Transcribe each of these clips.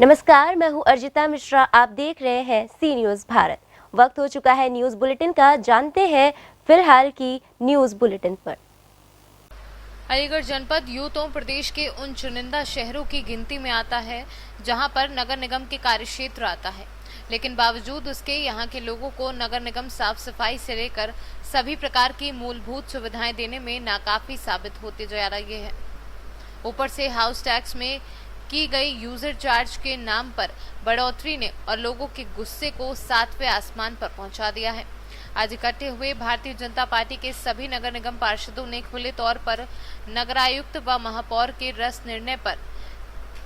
नमस्कार, मैं हूं अर्जिता मिश्रा। आप देख रहे हैं सी न्यूज़ भारत। वक्त हो चुका है न्यूज़ बुलेटिन का। जानते हैं फिलहाल की न्यूज़ बुलेटिन पर। अलीगढ़ जनपद यूं तो प्रदेश के उन चुनिंदा शहरों की गिनती में आता है जहां पर नगर निगम के कार्यक्षेत्र आता है, लेकिन बावजूद उसके यहां के लोगों को नगर निगम साफ सफाई से लेकर सभी प्रकार की मूलभूत सुविधाएं देने में नाकाफी साबित होते जा रही है। ऊपर से हाउस टैक्स में की गई यूजर चार्ज के नाम पर बढ़ोतरी ने और लोगों के गुस्से को 7वें आसमान पर पहुंचा दिया है। आज इकट्ठे हुए भारतीय जनता पार्टी के सभी नगर निगम पार्षदों ने खुले तौर पर नगरायुक्त व महापौर के रस निर्णय पर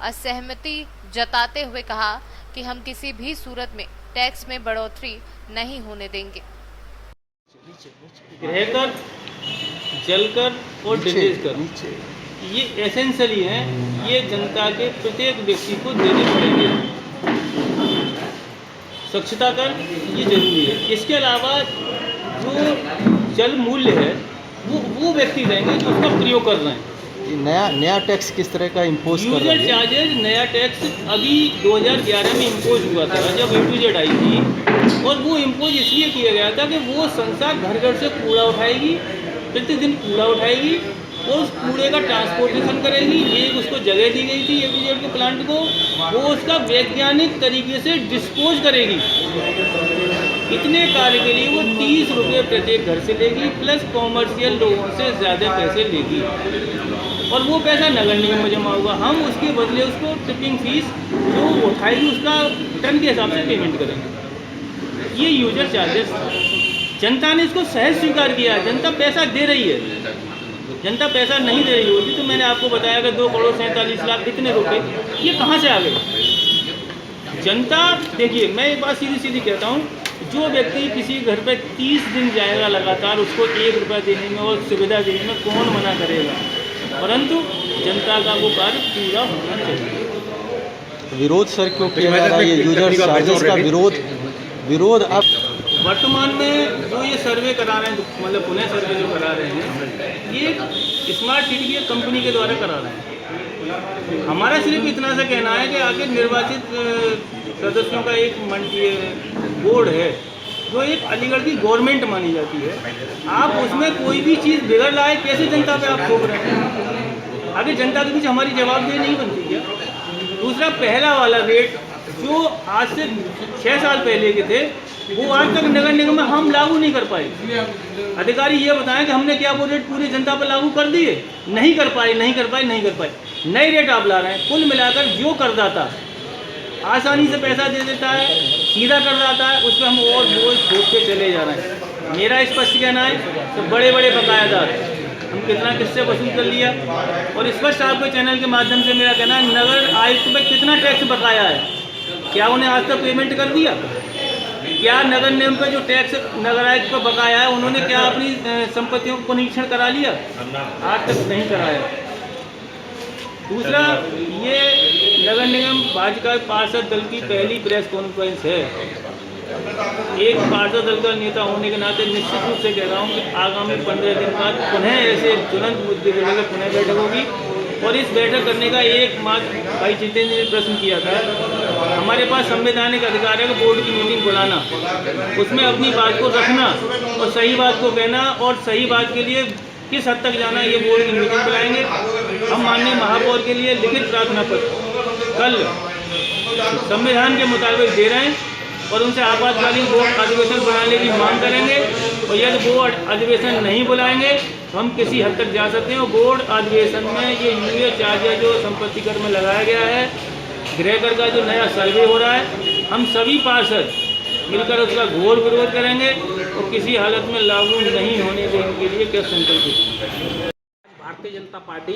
असहमति जताते हुए कहा कि हम किसी भी सूरत में टैक्स में बढ़ोतरी नहीं होने देंगे। रहकर, जलकर और डिलीज कर, ये एसेंशियली है। ये जनता के प्रत्येक व्यक्ति को देने पड़ेंगे। स्वच्छता कर ये जरूरी है। इसके अलावा जो जल मूल्य है वो व्यक्ति देंगे जो उसका प्रयोग कर रहे हैं। नया टैक्स किस तरह का इम्पोज कर रहे हैं? यूजर चार्जेज नया टैक्स अभी 2011 में इम्पोज हुआ था जब A2Z आई थी, और वो इम्पोज इसलिए किया गया था कि वो संस्था घर घर से कूड़ा उठाएगी, प्रतिदिन कूड़ा उठाएगी और उस कूड़े का ट्रांसपोर्टेशन करेगी। एक उसको जगह दी गई थी A2Z के प्लांट को, वो उसका वैज्ञानिक तरीके से डिस्पोज करेगी। इतने कार्य के लिए वो 30 रुपये प्रत्येक घर से लेगी, प्लस कॉमर्शियल लोगों से ज़्यादा पैसे लेगी, और वो पैसा नगर निगम में जमा होगा। हम उसके बदले उसको टिपिंग फीस जो उठाएगी उसका टन के हिसाब से पेमेंट करेंगे। ये यूजर चार्जेस, जनता ने इसको सहज स्वीकार किया। जनता पैसा दे रही है। जनता पैसा नहीं दे रही होती तो मैंने आपको बताया कि 2,47,00,000 इतने रुपए ये कहाँ से आ गए। जनता देखिए, मैं एक बात सीधी सीधी कहता हूँ, जो व्यक्ति किसी घर पे 30 दिन जाएगा लगातार, उसको 1 रुपया देने में और सुविधा देने में कौन मना करेगा, परंतु जनता का वो कार्य पूरा होना चाहिए। विरोध सर क्यों किया जा रहा है? ये यूजर चार्जेस का विरोध अब वर्तमान में जो ये सर्वे करा रहे हैं, मतलब पुणे सर्वे जो करा रहे हैं, ये स्मार्ट सिटी की कंपनी के द्वारा करा रहे हैं। हमारा सिर्फ इतना सा कहना है कि आगे निर्वाचित सदस्यों का एक बोर्ड है जो एक अलीगढ़ की गवर्नमेंट मानी जाती है। आप उसमें कोई भी चीज़ बिगड़ लाए, कैसे जनता पे आप थोप रहे हैं? आगे जनता के बीच हमारी जवाबदेही नहीं बनती क्या? दूसरा, पहला वाला रेट जो आज से 6 साल पहले के थे, वो आज तक नगर निगम में हम लागू नहीं कर पाए। अधिकारी ये बताएं कि हमने क्या वो रेट पूरी जनता पर लागू कर दिए? नहीं कर पाए। नए रेट आप ला रहे हैं। कुल मिलाकर जो करदाता आसानी से पैसा दे देता है, सीधा करदाता है, उस पर हम और बोझ थोपते चले जा रहे हैं। मेरा स्पष्ट कहना है तो बड़े बड़े बकायादार हम किससे वसूल कर लिया, और स्पष्ट आपके चैनल के माध्यम से मेरा कहना है, नगर आयुक्त पर कितना टैक्स बकाया है, क्या उन्हें आज तक पेमेंट कर दिया? क्या नगर निगम का जो टैक्स नगर आयुक्त को बकाया है, उन्होंने क्या अपनी संपत्तियों को निरीक्षण करा लिया? आज तक नहीं कराया। दूसरा, ये नगर निगम भाजपा पार्षद दल की पहली प्रेस कॉन्फ्रेंस है। एक पार्षद दल का नेता होने के नाते निश्चित रूप से कह रहा हूँ कि आगामी 15 दिन बाद पुनः ऐसे ज्वलंत मुद्दे को लेकर पुनः बैठक होगी, और इस बैठक करने का एकमात्र भाई जितेंद्र ने प्रश्न किया था। हमारे पास संवैधानिक अधिकार है कि बोर्ड की मीटिंग बुलाना, उसमें अपनी बात को रखना और सही बात को कहना, और सही बात के लिए किस हद तक जाना, ये बोर्ड की मीटिंग बुलाएंगे। हम माननीय महापौर के लिए लिखित प्रार्थना पत्र कल संविधान के मुताबिक दे रहे हैं, और उनसे आपातकालीन बोर्ड अधिवेशन बुलाने की मांग करेंगे। और यदि बोर्ड अधिवेशन नहीं बुलाएंगे तो हम किसी हद तक जा सकते हैं। और बोर्ड अधिवेशन में ये यूजर चार्ज जो संपत्ति कर में लगाया गया है, गृह कर का जो नया सर्वे हो रहा है, हम सभी पार्षद मिलकर उसका घोर विरोध करेंगे और किसी हालत में लागू नहीं होने देने के लिए क्या संकल्पित। भारतीय जनता पार्टी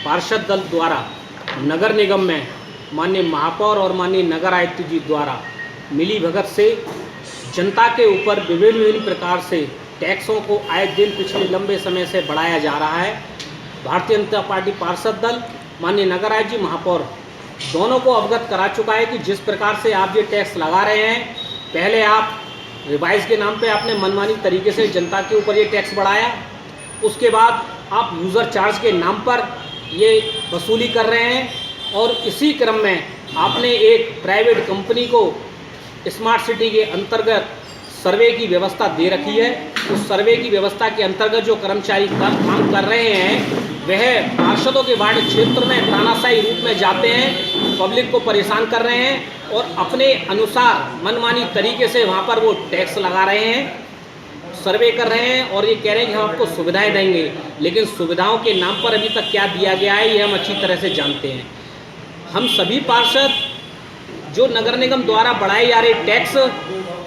पार्षद दल द्वारा नगर निगम में माननीय महापौर और माननीय नगर आयुक्त जी द्वारा मिली भगत से जनता के ऊपर विभिन्न प्रकार से टैक्सों को आए दिन पिछले लंबे समय से बढ़ाया जा रहा है। भारतीय जनता पार्टी पार्षद दल माननीय नगर आयुक्त जी, महापौर दोनों को अवगत करा चुका है कि जिस प्रकार से आप ये टैक्स लगा रहे हैं, पहले आप रिवाइज के नाम पे आपने मनमानी तरीके से जनता के ऊपर ये टैक्स बढ़ाया, उसके बाद आप यूज़र चार्ज के नाम पर ये वसूली कर रहे हैं और इसी क्रम में आपने एक प्राइवेट कंपनी को स्मार्ट सिटी के अंतर्गत सर्वे की व्यवस्था दे रखी है। उस सर्वे की व्यवस्था के अंतर्गत जो कर्मचारी काम कर रहे हैं वह पार्षदों के वार्ड क्षेत्र में तानाशाही रूप में जाते हैं, पब्लिक को परेशान कर रहे हैं और अपने अनुसार मनमानी तरीके से वहाँ पर वो टैक्स लगा रहे हैं, सर्वे कर रहे हैं और ये कह रहे हैं कि हम आपको सुविधाएं देंगे, लेकिन सुविधाओं के नाम पर अभी तक क्या दिया गया है ये हम अच्छी तरह से जानते हैं। हम सभी पार्षद जो नगर निगम द्वारा बढ़ाए जा रहे टैक्स,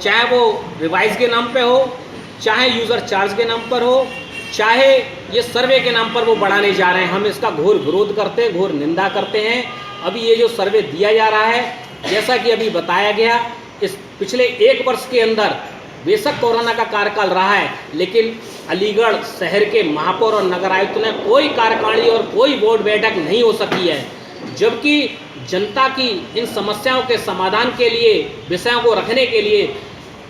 चाहे वो रिवाइज के नाम पे हो, चाहे यूज़र चार्ज के नाम पर हो, चाहे ये सर्वे के नाम पर वो बढ़ाने जा रहे हैं, हम इसका घोर विरोध करते हैं, घोर निंदा करते हैं। अभी ये जो सर्वे दिया जा रहा है, जैसा कि अभी बताया गया, इस पिछले 1 वर्ष के अंदर बेशक कोरोना का कार्यकाल रहा है, लेकिन अलीगढ़ शहर के महापौर और नगर आयुक्त ने कोई कार्यकारिणी और कोई बोर्ड बैठक नहीं हो सकी है, जबकि जनता की इन समस्याओं के समाधान के लिए, विषयों को रखने के लिए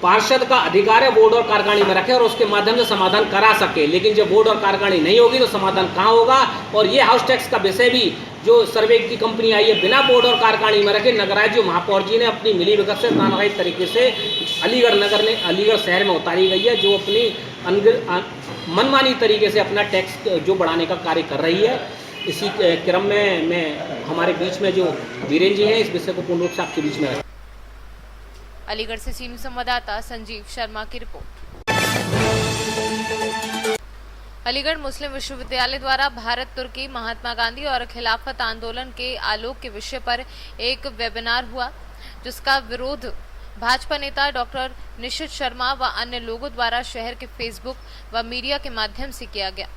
पार्षद का अधिकार है बोर्ड और कार्यकारिणी में रखे और उसके माध्यम से समाधान करा सके। लेकिन जब बोर्ड और कार्यकारिणी नहीं होगी तो समाधान कहाँ होगा। और ये हाउस टैक्स का विषय भी जो सर्वे की कंपनी आई है बिना बोर्ड और कार्यकारिणी में रखे, नगरायु महापौर जी ने अपनी मिलीभगत से तानाशाही तरीके से अलीगढ़ शहर में उतारी गई है, जो अपनी मनमानी तरीके से अपना टैक्स जो बढ़ाने का कार्य कर रही है। इसी क्रम में मैं हमारे बीच में जो वीरेंद्र जी हैं इस विषय को पूर्ण रूप से आपके बीच में अलीगढ़ से सीनियर संवाददाता संजीव शर्मा की रिपोर्ट। अलीगढ़ मुस्लिम विश्वविद्यालय द्वारा भारत तुर्की महात्मा गांधी और खिलाफत आंदोलन के आलोक के विषय पर एक वेबिनार हुआ, जिसका विरोध भाजपा नेता डॉक्टर निशित शर्मा व अन्य लोगों द्वारा शहर के फेसबुक व मीडिया के माध्यम से किया गया।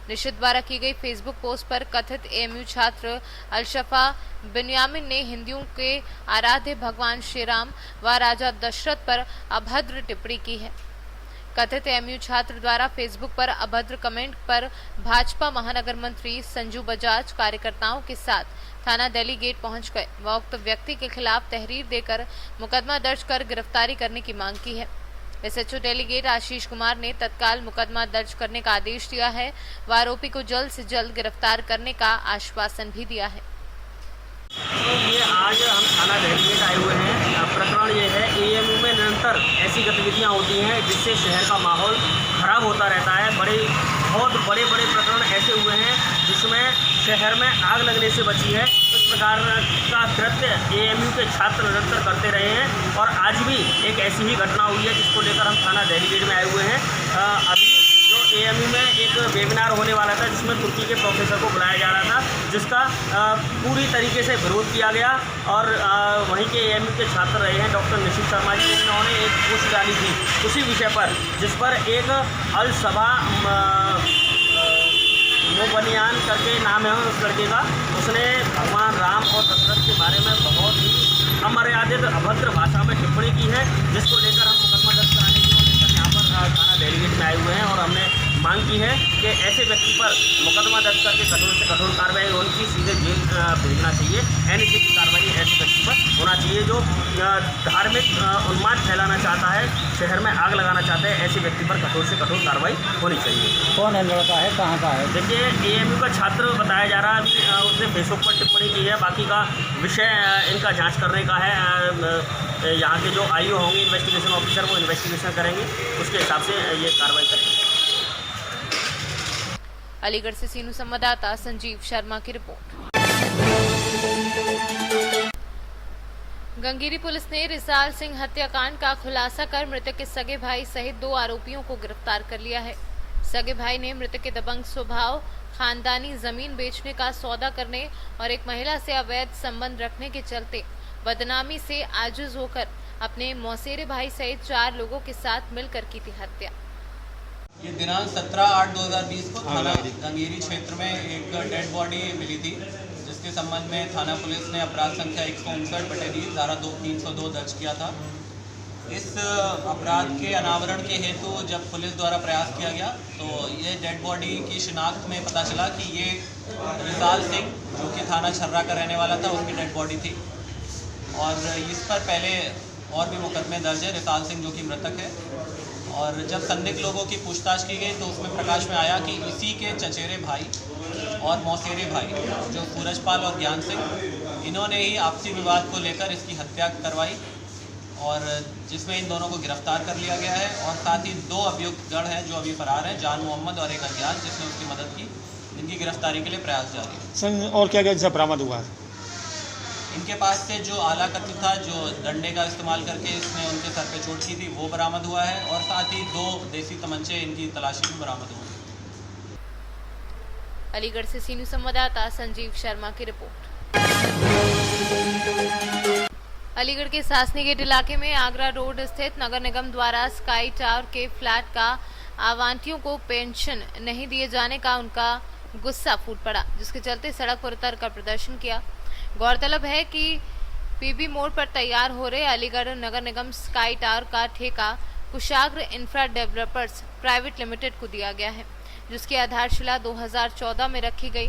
निशित द्वारा की गई फेसबुक पोस्ट पर कथित एएमयू छात्र अलशफा बिन्यामिन ने हिंदुओं के आराध्य भगवान श्री राम व राजा दशरथ पर अभद्र टिप्पणी की है। कथित एएमयू छात्र द्वारा फेसबुक पर अभद्र कमेंट पर भाजपा महानगर मंत्री संजू बजाज कार्यकर्ताओं के साथ थाना दिल्ली गेट पहुंच गए व उक्त व्यक्ति के खिलाफ तहरीर देकर मुकदमा दर्ज कर गिरफ्तारी करने की मांग की है। एसएचओ डेलीगेट आशीष कुमार ने तत्काल मुकदमा दर्ज करने का आदेश दिया है व आरोपी को जल्द से जल्द गिरफ्तार करने का आश्वासन भी दिया है। तो ये आज हम थाना डेलीगेट आए हुए हैं। प्रकरण ये है एएमयू में निरंतर ऐसी गतिविधियां होती हैं जिससे शहर का माहौल खराब होता रहता है। बहुत बड़े प्रकरण ऐसे हुए हैं जिसमें शहर में आग लगने से बची है। इस प्रकार का कृत्य एएमयू के छात्र निरंतर करते रहे हैं और आज भी एक ऐसी ही घटना हुई है जिसको लेकर हम थाना डेलीगेट में आए हुए हैं। अभी जो एएमयू में एक वेबिनार होने वाला था जिसमें तुर्की के प्रोफेसर को बुलाया जा रहा था, जिसका पूरी तरीके से विरोध किया गया और वहीं के एएमयू के छात्र रहे हैं डॉक्टर निशित शर्मा जी, उन्होंने एक पोस्ट डाली थी उसी विषय पर, जिस पर एक अलसबा मोबनियान करके नाम है उस लड़के का, उसने भगवान राम और दशरथ के बारे में बहुत ही अमर्यादित अभद्र भाषा में टिप्पणी की है, जिसको लेकर हम मुकदमा दर्ज कराने को लेकर यहाँ पर थाना डेलीगेट में आए हुए हैं और हमने मांग की है कि ऐसे व्यक्ति पर मुकदमा दर्ज करके कठोर से कठोर कार्रवाई होनी चाहिए, सीधे जेल भेजना चाहिए। एनएसए की कार्रवाई ऐसे व्यक्ति पर होना चाहिए जो धार्मिक उन्माद फैलाना चाहता है, शहर में आग लगाना चाहता है, ऐसे व्यक्ति पर कठोर से कठोर कार्रवाई होनी चाहिए। कौन है लड़का है, कहाँ का है? देखिए एएमयू का छात्र बताया जा रहा है, अभी उसने फेसबुक पर टिप्पणी की है, बाकी का विषय इनका जांच करने का है। यहाँ के जो आईओ होंगे इन्वेस्टिगेशन ऑफिसर, वो इन्वेस्टिगेशन करेंगे, उसके हिसाब से ये कार्रवाई करेंगे। अलीगढ़ से सीनू संवाददाता संजीव शर्मा की रिपोर्ट। गंगीरी पुलिस ने रिसाल सिंह हत्याकांड का खुलासा कर मृतक के सगे भाई सहित 2 आरोपियों को गिरफ्तार कर लिया है। सगे भाई ने मृतक के दबंग स्वभाव, खानदानी जमीन बेचने का सौदा करने और एक महिला से अवैध संबंध रखने के चलते बदनामी से आजिज होकर अपने मौसेरे भाई सहित 4 लोगों के साथ मिलकर की थी हत्या। ये दिनांक 17/8/2020 को थाना गंगीरी क्षेत्र में एक डेड बॉडी मिली थी, जिसके संबंध में थाना पुलिस ने अपराध संख्या 159/20 धारा 302 दर्ज किया था। इस अपराध के अनावरण के हेतु जब पुलिस द्वारा प्रयास किया गया तो ये डेड बॉडी की शिनाख्त में पता चला कि ये रिसाल सिंह, जो कि थाना छर्रा का रहने वाला था, उसकी डेड बॉडी थी और इस पर पहले और भी मुकदमे दर्ज है। रिसाल सिंह जो कि मृतक है और जब संदिग्ध लोगों की पूछताछ की गई तो उसमें प्रकाश में आया कि इसी के चचेरे भाई और मौसेरे भाई जो सूरजपाल और ज्ञान सिंह, इन्होंने ही आपसी विवाद को लेकर इसकी हत्या करवाई और जिसमें इन दोनों को गिरफ्तार कर लिया गया है। और साथ ही 2 अभियुक्त गण हैं जो अभी फरार हैं, जान मोहम्मद और एक अज्ञात जिसने उसकी मदद की। इनकी गिरफ्तारी के लिए प्रयास जारी है। सर और क्या क्या जैसा बरामद हुआ है? इनके पास से जो आला कत्ल था, जो डंडे का इस्तेमाल करके इसने उनके सर पे चोट की थी, वो बरामद हुआ है और साथ ही 2 देसी तमंचे इनकी तलाशी में बरामद हुए। अलीगढ़ से सी न्यूज़ संवाददाता संजीव शर्मा की रिपोर्ट। अलीगढ़ के सासनी गेट इलाके में आगरा रोड स्थित नगर निगम द्वारा स्काई टावर के फ्लैट का आवांटियों को पेंशन नहीं दिए जाने का उनका गुस्सा फूट पड़ा, जिसके चलते सड़क पर उतर कर प्रदर्शन किया। गौरतलब है कि पीबी मोड़ पर तैयार हो रहे अलीगढ़ नगर निगम स्काई टावर का ठेका कुशाग्र इंफ्रा डेवलपर्स प्राइवेट लिमिटेड को दिया गया है, जिसकी आधारशिला 2014 में रखी गई।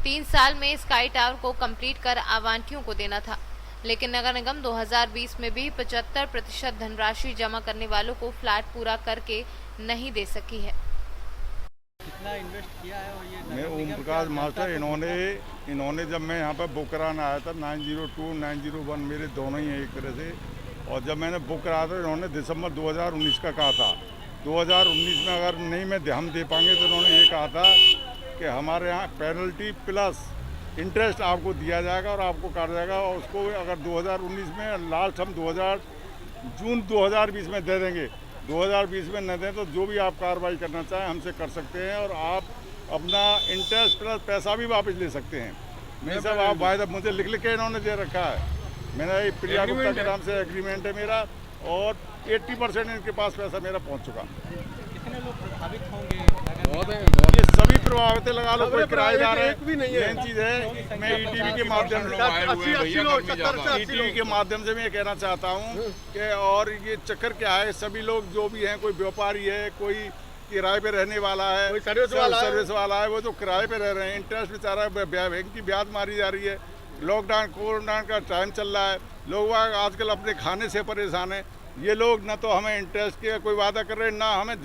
3 साल में स्काई टावर को कंप्लीट कर आवांटियों को देना था, लेकिन नगर निगम 2020 में भी 75% धनराशि जमा करने वालों को फ्लैट पूरा करके नहीं दे सकी है। कितना इन्वेस्ट किया है और ये मैं ओम प्रकाश मास्टर, इन्होंने जब मैं यहाँ पर बुक कराना आया था 902 901 मेरे दोनों ही हैं एक तरह से, और जब मैंने बुक कराया था इन्होंने दिसंबर 2019 का कहा था। 2019 में अगर नहीं मैं हम दे पाएंगे तो इन्होंने ये कहा था कि हमारे यहाँ पेनल्टी प्लस इंटरेस्ट आपको दिया जाएगा और आपको काटा जाएगा, और उसको अगर 2019 में लास्ट हम जून 2020 में दे देंगे। 2020 में न दें तो जो भी आप कार्रवाई करना चाहें हमसे कर सकते हैं और आप अपना इंटरेस्ट प्लस पैसा भी वापस ले सकते हैं। मैं सब आप वायदा मुझे लिख के इन्होंने दे रखा है। मेरा ये प्रिया गुप्ता के नाम से एग्रीमेंट है मेरा, और 80% इनके पास पैसा मेरा पहुंच चुका। कितने लोग प्रभावित होंगे? ये सभी प्रभावित लगा लो, कोई किराएदार है। मेन चीज़ है मैं ईटीवी के माध्यम से मैं कहना चाहता हूँ कि और ये चक्कर क्या है, सभी लोग जो भी हैं, कोई व्यापारी है, कोई किराए पे रहने वाला है, कोई सर्विस वाला है, वो जो किराए पे रह रहे हैं, इंटरेस्ट बेचारा बैंक की ब्याज मारी जा रही है। लॉकडाउन कोरोना का टाइम चल रहा है, लोग आजकल अपने खाने से परेशान है। ये लोग न तो हमें इंटरेस्ट के कोई वादा कर रहे हैं, ना हमें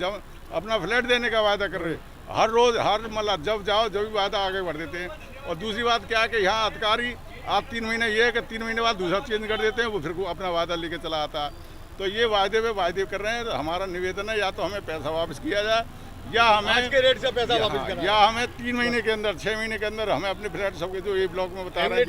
अपना फ्लैट देने का वादा कर रहे हैं। हर रोज़ मतलब जब जाओ जब भी वादा आगे बढ़ देते हैं। और दूसरी बात क्या है कि यहाँ अधिकारी आप 3 महीने ये है कि 3 महीने बाद दूसरा चेंज कर देते हैं, वो फिर अपना वादा लेके चला आता है। तो ये वायदे कर रहे हैं। तो हमारा निवेदन है या तो हमें पैसा वापस किया जाए या हमें आज के रेट से पैसा वापस करना, या हमें 3 महीने के अंदर 6 महीने के अंदर हमें अपने फ्लैट सबके जो ये ब्लॉक में बता रहे हैं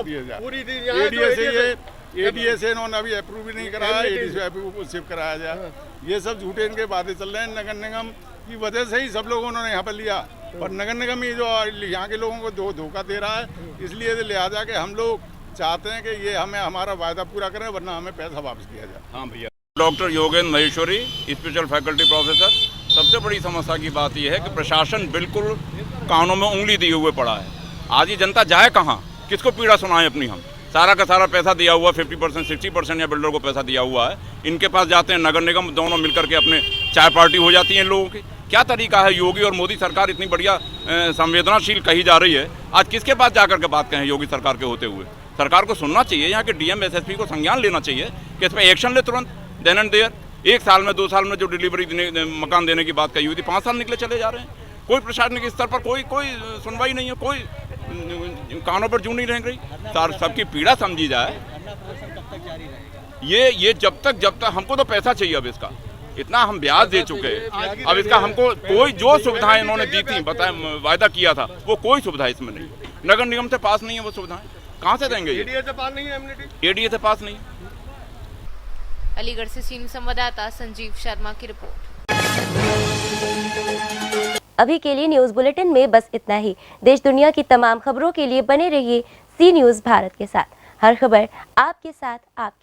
दिया जाए। एडीएस इन्होंने अभी अप्रूव भी नहीं कराया, एडीएस अप्रूव शिफ्ट कराया जाए। ये सब झूठे इनके वादे चल रहे हैं। नगर निगम की वजह से ही सब लोगों ने यहाँ पर लिया, और नगर निगम ही जो यहाँ के लोगों को धोखा दे रहा है। इसलिए लिहाजा के हम लोग चाहते हैं कि ये हमें हमारा वायदा पूरा करें, वरना हमें पैसा वापस किया जाए। हाँ भैया। Doctor Yogendra Maheshwari, special faculty professor. सबसे बड़ी समस्या की बात यह है कि प्रशासन बिल्कुल कानों में उंगली दिए हुए पड़ा है। आज ये जनता जाए कहाँ, किसको पीड़ा सुनाएं अपनी हम? सारा का सारा पैसा दिया हुआ 50% 60% या बिल्डर को पैसा दिया हुआ है। इनके पास जाते हैं नगर निगम, दोनों मिलकर के अपने चाय पार्टी हो जाती है इन लोगों की। क्या तरीका है? योगी और मोदी सरकार इतनी बढ़िया संवेदनाशील कही जा रही है, आज किसके पास जाकर के बात कहें? योगी सरकार के होते हुए सरकार को सुनना चाहिए, यहाँ के डीएम एसएसपी को संज्ञान लेना चाहिए कि इस पर एक्शन ले तुरंत, देन एंड देयर। 1 साल में 2 साल में जो डिलीवरी मकान देने की बात कही हुई थी, 5 साल निकले चले जा रहे हैं। कोई प्रशासनिक स्तर पर कोई सुनवाई नहीं है, कोई कानों पर जूं नहीं रह गई। सबकी पीड़ा समझी जाए। ये जब तक हमको तो पैसा चाहिए। अब इसका इतना हम ब्याज दे चुके हैं, अब इसका हमको कोई जो सुविधाएं इन्होंने दी थी, बताया वायदा किया था, वो कोई सुविधा इसमें नहीं। नगर निगम से पास नहीं है वो सुविधाएं, कहाँ से देंगे? एडीए से पास नहीं है, एडीए से पास नहीं है। अलीगढ़ से सी न्यूज़ संवाददाता संजीव शर्मा की रिपोर्ट। अभी के लिए न्यूज़ बुलेटिन में बस इतना ही। देश दुनिया की तमाम खबरों के लिए बने रहिए सी न्यूज़ भारत के साथ। हर खबर आपके साथ, आपके